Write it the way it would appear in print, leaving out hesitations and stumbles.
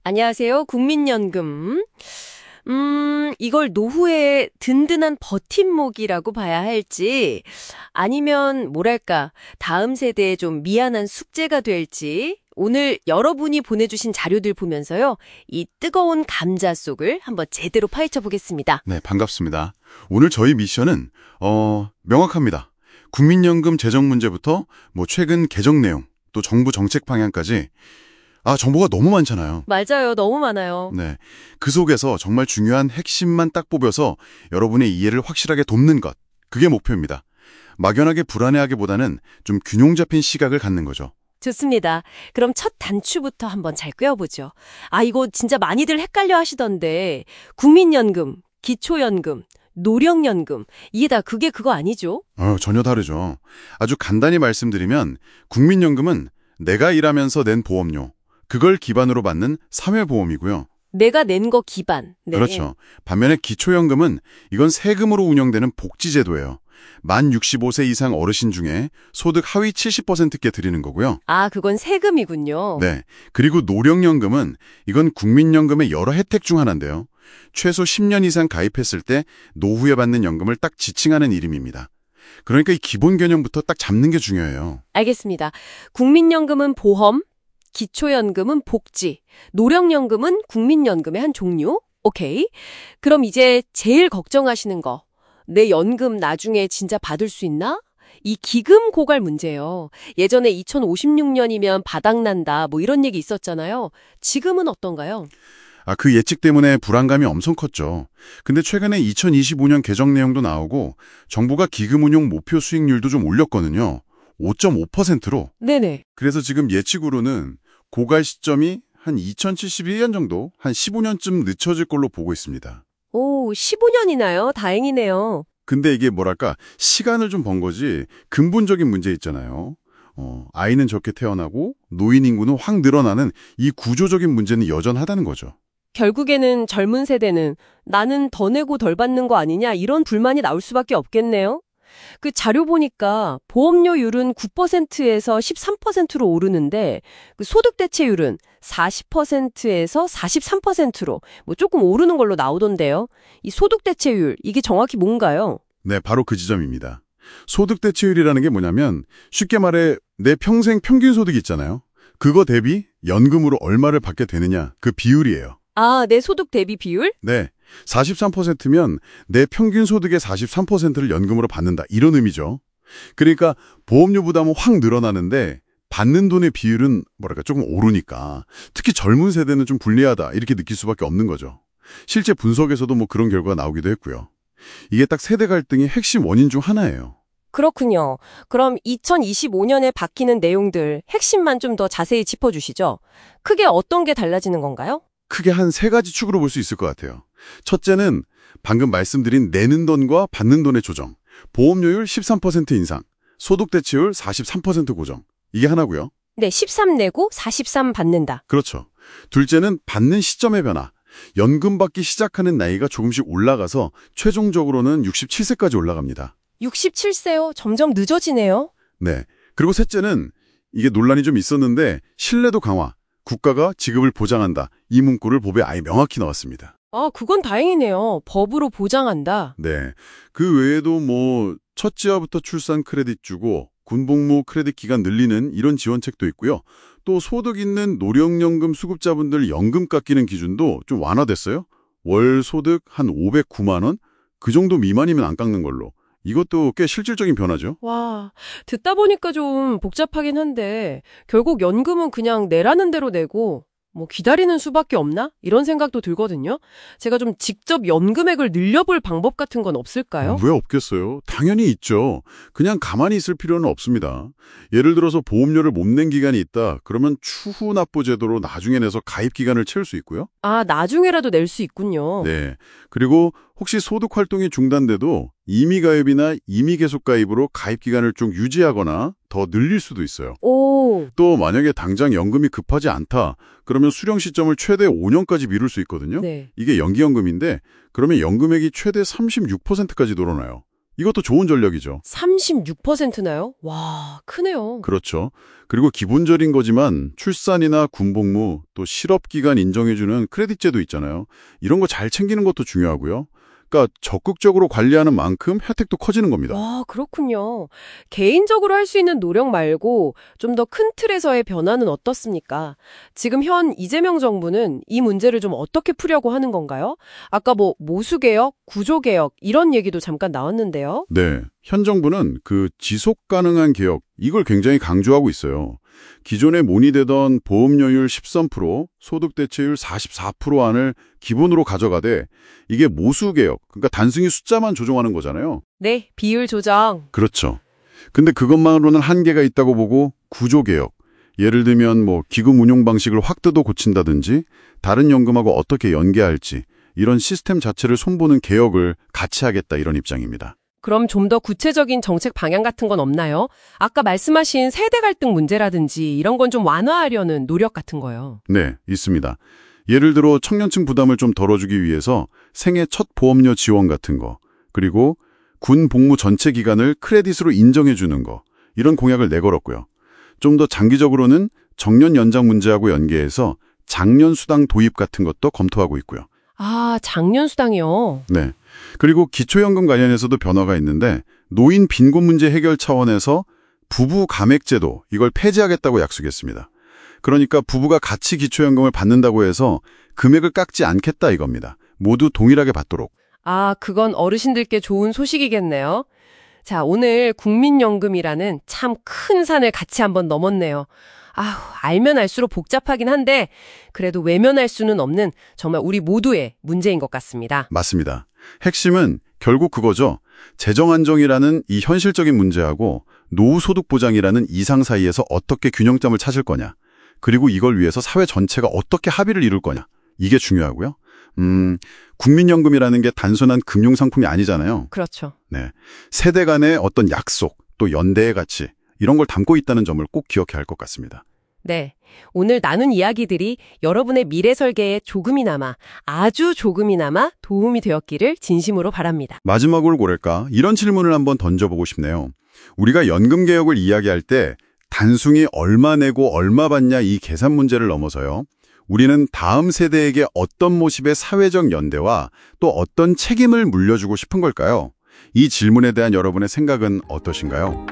안녕하세요. 국민연금. 이걸 노후의 든든한 버팀목이라고 봐야 할지, 아니면 뭐랄까, 다음 세대에 좀 미안한 숙제가 될지, 오늘 여러분이 보내주신 자료들 보면서요, 이 뜨거운 감자 속을 한번 제대로 파헤쳐 보겠습니다. 네, 반갑습니다. 오늘 저희 미션은 명확합니다. 국민연금 재정 문제부터 최근 개정 내용, 또 정부 정책 방향까지 정보가 너무 많잖아요. 맞아요. 너무 많아요. 네, 그 속에서 정말 중요한 핵심만 딱 뽑아서 여러분의 이해를 확실하게 돕는 것, 그게 목표입니다. 막연하게 불안해하기보다는 좀 균형 잡힌 시각을 갖는 거죠. 좋습니다. 그럼 첫 단추부터 한번 잘 꿰어보죠. 이거 진짜 많이들 헷갈려 하시던데, 국민연금, 기초연금, 노령연금, 이게 다 그거 아니죠? 전혀 다르죠. 아주 간단히 말씀드리면 국민연금은 내가 일하면서 낸 보험료, 그걸 기반으로 받는 사회보험이고요. 내가 낸 거 기반. 네. 그렇죠. 반면에 기초연금은 이건 세금으로 운영되는 복지제도예요. 만 65세 이상 어르신 중에 소득 하위 70%께 드리는 거고요. 그건 세금이군요. 네. 그리고 노령연금은 이건 국민연금의 여러 혜택 중 하나인데요. 최소 10년 이상 가입했을 때 노후에 받는 연금을 딱 지칭하는 이름입니다. 그러니까 이 기본 개념부터 딱 잡는 게 중요해요. 알겠습니다. 국민연금은 보험, 기초연금은 복지, 노령연금은 국민연금의 한 종류? 오케이. 그럼 이제 제일 걱정하시는 거. 내 연금 나중에 진짜 받을 수 있나? 이 기금 고갈 문제예요. 예전에 2056년이면 바닥난다 이런 얘기 있었잖아요. 지금은 어떤가요? 그 예측 때문에 불안감이 엄청 컸죠. 근데 최근에 2025년 개정 내용도 나오고 정부가 기금 운용 목표 수익률도 좀 올렸거든요. 5.5%로. 네네. 그래서 지금 예측으로는 고갈 시점이 한 2071년 정도, 한 15년쯤 늦춰질 걸로 보고 있습니다. 오, 15년이나요? 다행이네요. 근데 이게 시간을 좀 번 거지 근본적인 문제 있잖아요. 아이는 적게 태어나고 노인 인구는 확 늘어나는 이 구조적인 문제는 여전하다는 거죠. 결국에는 젊은 세대는 나는 더 내고 덜 받는 거 아니냐 이런 불만이 나올 수밖에 없겠네요. 그 자료 보니까 보험료율은 9%에서 13%로 오르는데 그 소득 대체율은 40%에서 43%로 조금 오르는 걸로 나오던데요. 이 소득 대체율 이게 정확히 뭔가요? 네, 바로 그 지점입니다. 소득 대체율이라는 게 뭐냐면 쉽게 말해 내 평생 평균 소득 있잖아요. 그거 대비 연금으로 얼마를 받게 되느냐 그 비율이에요. 내 소득 대비 비율? 네. 43%면 내 평균 소득의 43%를 연금으로 받는다. 이런 의미죠. 그러니까 보험료 부담은 확 늘어나는데 받는 돈의 비율은 조금 오르니까 특히 젊은 세대는 좀 불리하다 이렇게 느낄 수밖에 없는 거죠. 실제 분석에서도 그런 결과가 나오기도 했고요. 이게 딱 세대 갈등의 핵심 원인 중 하나예요. 그렇군요. 그럼 2025년에 바뀌는 내용들 핵심만 좀 더 자세히 짚어주시죠. 크게 어떤 게 달라지는 건가요? 크게 한 세 가지 축으로 볼 수 있을 것 같아요. 첫째는 방금 말씀드린 내는 돈과 받는 돈의 조정, 보험료율 13% 인상, 소득 대체율 43% 고정. 이게 하나고요. 네, 13 내고 43 받는다. 그렇죠. 둘째는 받는 시점의 변화. 연금 받기 시작하는 나이가 조금씩 올라가서 최종적으로는 67세까지 올라갑니다. 67세요? 점점 늦어지네요. 네. 그리고 셋째는 이게 논란이 좀 있었는데 신뢰도 강화. 국가가 지급을 보장한다. 이 문구를 법에 아예 명확히 나왔습니다. 그건 다행이네요. 법으로 보장한다. 네. 그 외에도 첫째와부터 출산 크레딧 주고 군복무 크레딧 기간 늘리는 이런 지원책도 있고요. 또 소득 있는 노령연금 수급자분들 연금 깎이는 기준도 좀 완화됐어요. 월 소득 한 509만 원? 그 정도 미만이면 안 깎는 걸로. 이것도 꽤 실질적인 변화죠. 와, 듣다 보니까 좀 복잡하긴 한데 결국 연금은 그냥 내라는 대로 내고 기다리는 수밖에 없나? 이런 생각도 들거든요. 제가 좀 직접 연금액을 늘려볼 방법 같은 건 없을까요? 왜 없겠어요? 당연히 있죠. 그냥 가만히 있을 필요는 없습니다. 예를 들어서 보험료를 못 낸 기간이 있다. 그러면 추후 납부 제도로 나중에 내서 가입 기간을 채울 수 있고요. 나중에라도 낼 수 있군요. 네. 그리고 혹시 소득 활동이 중단돼도 임의 가입이나 임의 계속 가입으로 가입 기간을 좀 유지하거나 더 늘릴 수도 있어요. 오. 또 만약에 당장 연금이 급하지 않다. 그러면 수령 시점을 최대 5년까지 미룰 수 있거든요. 네. 이게 연기연금인데 그러면 연금액이 최대 36%까지 늘어나요. 이것도 좋은 전략이죠. 36%나요? 와, 크네요. 그렇죠. 그리고 기본적인 거지만 출산이나 군복무, 또 실업기간 인정해주는 크레딧제도 있잖아요. 이런 거 잘 챙기는 것도 중요하고요. 그러니까 적극적으로 관리하는 만큼 혜택도 커지는 겁니다. 와, 그렇군요. 개인적으로 할 수 있는 노력 말고 좀 더 큰 틀에서의 변화는 어떻습니까? 지금 현 이재명 정부는 이 문제를 좀 어떻게 풀려고 하는 건가요? 아까 뭐 모수개혁, 구조개혁 이런 얘기도 잠깐 나왔는데요. 네, 현 정부는 그 지속 가능한 개혁, 이걸 굉장히 강조하고 있어요. 기존에 논의되던 보험료율 13%, 소득대체율 44% 안을 기본으로 가져가되 이게 모수개혁, 그러니까 단순히 숫자만 조정하는 거잖아요. 네, 비율 조정. 그렇죠. 근데 그것만으로는 한계가 있다고 보고 구조개혁, 예를 들면 뭐 기금 운용 방식을 확 뜯어 고친다든지 다른 연금하고 어떻게 연계할지 이런 시스템 자체를 손보는 개혁을 같이 하겠다 이런 입장입니다. 그럼 좀 더 구체적인 정책 방향 같은 건 없나요? 아까 말씀하신 세대 갈등 문제라든지 이런 건 좀 완화하려는 노력 같은 거요. 네, 있습니다. 예를 들어 청년층 부담을 좀 덜어주기 위해서 생애 첫 보험료 지원 같은 거, 그리고 군 복무 전체 기간을 크레딧으로 인정해주는 거, 이런 공약을 내걸었고요. 좀 더 장기적으로는 정년 연장 문제하고 연계해서 장년 수당 도입 같은 것도 검토하고 있고요. 아, 장년 수당이요. 네. 그리고 기초연금 관련해서도 변화가 있는데 노인 빈곤 문제 해결 차원에서 부부 감액제도 이걸 폐지하겠다고 약속했습니다. 그러니까 부부가 같이 기초연금을 받는다고 해서 금액을 깎지 않겠다 이겁니다. 모두 동일하게 받도록. 아, 그건 어르신들께 좋은 소식이겠네요. 자, 오늘 국민연금이라는 참 큰 산을 같이 한번 넘었네요. 아휴, 알면 알수록 복잡하긴 한데 그래도 외면할 수는 없는 정말 우리 모두의 문제인 것 같습니다. 맞습니다. 핵심은 결국 그거죠. 재정 안정이라는 이 현실적인 문제하고 노후 소득 보장이라는 이상 사이에서 어떻게 균형점을 찾을 거냐. 그리고 이걸 위해서 사회 전체가 어떻게 합의를 이룰 거냐. 이게 중요하고요. 국민연금이라는 게 단순한 금융상품이 아니잖아요. 그렇죠. 네. 세대 간의 어떤 약속, 또 연대의 가치, 이런 걸 담고 있다는 점을 꼭 기억해야 할 것 같습니다. 네. 오늘 나눈 이야기들이 여러분의 미래 설계에 조금이나마, 아주 조금이나마 도움이 되었기를 진심으로 바랍니다. 마지막으로 고를까? 이런 질문을 한번 던져보고 싶네요. 우리가 연금 개혁을 이야기할 때 단순히 얼마 내고 얼마 받냐 이 계산 문제를 넘어서요. 우리는 다음 세대에게 어떤 모습의 사회적 연대와 또 어떤 책임을 물려주고 싶은 걸까요? 이 질문에 대한 여러분의 생각은 어떠신가요?